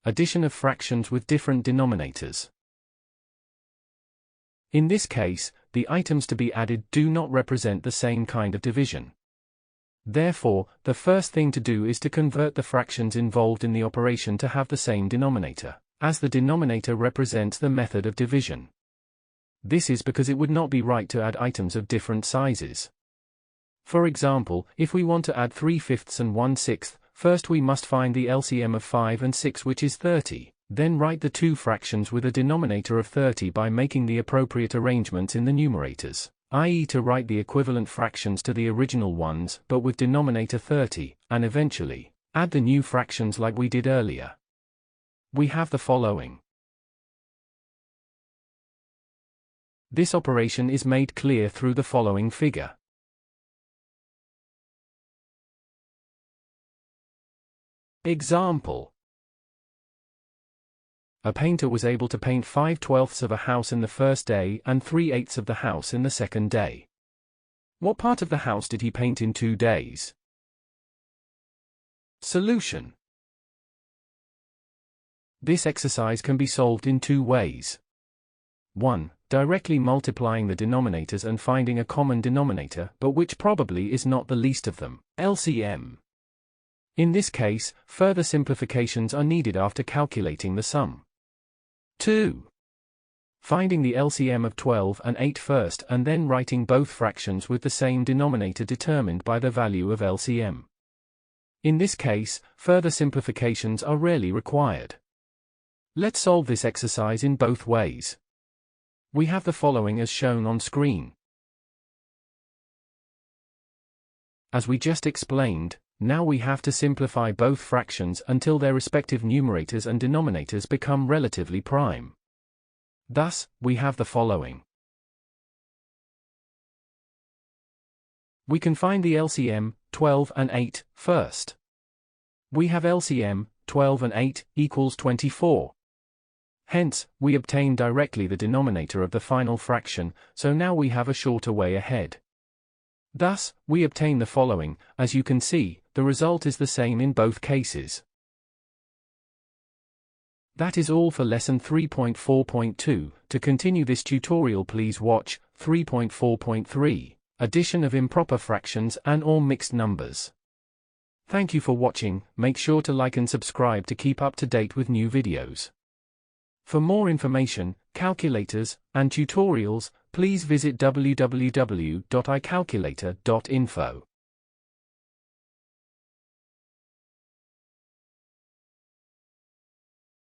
Addition of fractions with different denominators. In this case, the items to be added do not represent the same kind of division. Therefore, the first thing to do is to convert the fractions involved in the operation to have the same denominator, as the denominator represents the method of division. This is because it would not be right to add items of different sizes. For example, if we want to add 3/5 and 1/6, first we must find the LCM of 5 and 6, which is 30, then write the two fractions with a denominator of 30 by making the appropriate arrangements in the numerators, i.e. to write the equivalent fractions to the original ones but with denominator 30, and eventually, add the new fractions like we did earlier. We have the following. This operation is made clear through the following figure. Example. A painter was able to paint 5/12 of a house in the first day and 3/8 of the house in the second day. What part of the house did he paint in 2 days? Solution. This exercise can be solved in 2 ways. 1. Directly multiplying the denominators and finding a common denominator, but which probably is not the least of them, LCM. In this case, further simplifications are needed after calculating the sum. 2. Finding the LCM of 12 and 8 first and then writing both fractions with the same denominator determined by the value of LCM. In this case, further simplifications are rarely required. Let's solve this exercise in both ways. We have the following as shown on screen. As we just explained, now we have to simplify both fractions until their respective numerators and denominators become relatively prime. Thus, we have the following. We can find the LCM, 12 and 8, first. We have LCM, 12 and 8, equals 24. Hence, we obtain directly the denominator of the final fraction, so now we have a shorter way ahead. Thus, we obtain the following. As you can see, the result is the same in both cases. That is all for lesson 3.4.2. To continue this tutorial, please watch 3.4.3, addition of improper fractions and/or mixed numbers. Thank you for watching. Make sure to like and subscribe to keep up to date with new videos. For more information, calculators, and tutorials, please visit www.icalculator.info.